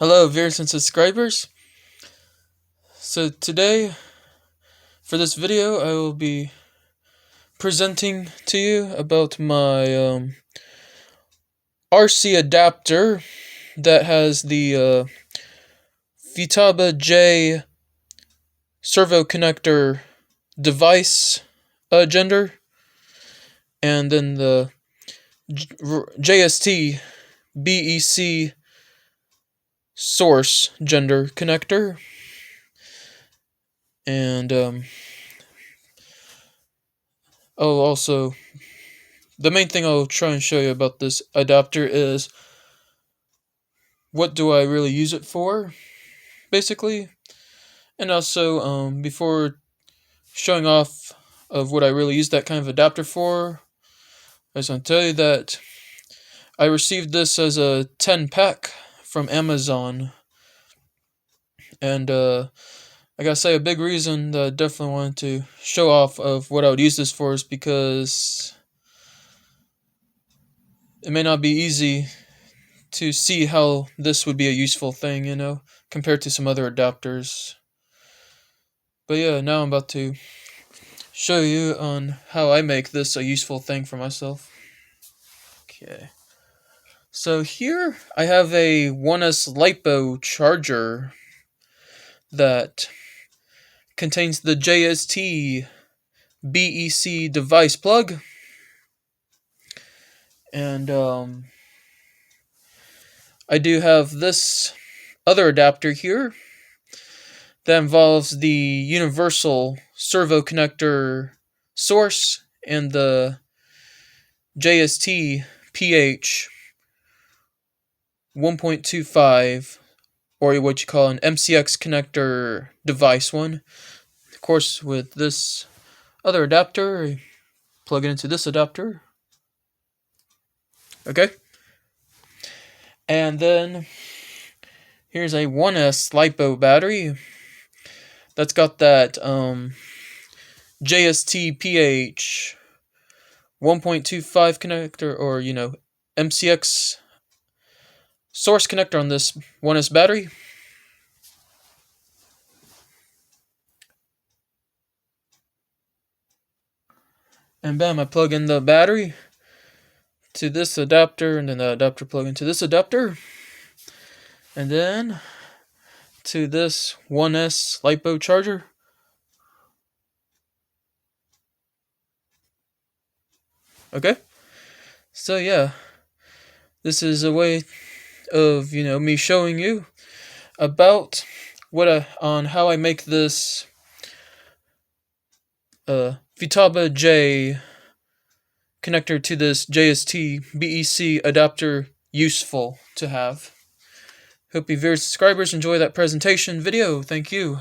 Hello viewers and subscribers. So today, for this video, I will be presenting to you about my RC adapter that has the Futaba J Servo connector device gender, and then the JST BEC Source gender connector. And also, the main thing I'll try and show you about this adapter is what do I really use it for, basically. And also, before showing off of what I really use that kind of adapter for, I just want to tell you that I received this as a 10-pack from Amazon. And I gotta say, a big reason that I definitely wanted to show off of what I would use this for is because it may not be easy to see how this would be a useful thing, compared to some other adapters. But yeah, now I'm about to show you on how I make this a useful thing for myself. Okay. So here I have a 1S Lipo charger that contains the JST BEC device plug, and I do have this other adapter here that involves the Universal Servo connector source and the JST PH 1.25, or what you call an MCX connector device one. Of course, with this other adapter, I plug it into this adapter. Okay. And then here's a 1S Lipo battery that's got that JST PH 1.25 connector, or MCX source connector on this 1S battery. And bam, I plug in the battery to this adapter, and then the adapter plug into this adapter, and then to this 1S Lipo charger. Okay, so yeah, this is a way of me showing you about on how I make this Futaba J connector to this JST BEC adapter useful to have. Hope you viewers subscribers enjoy that presentation video. Thank you.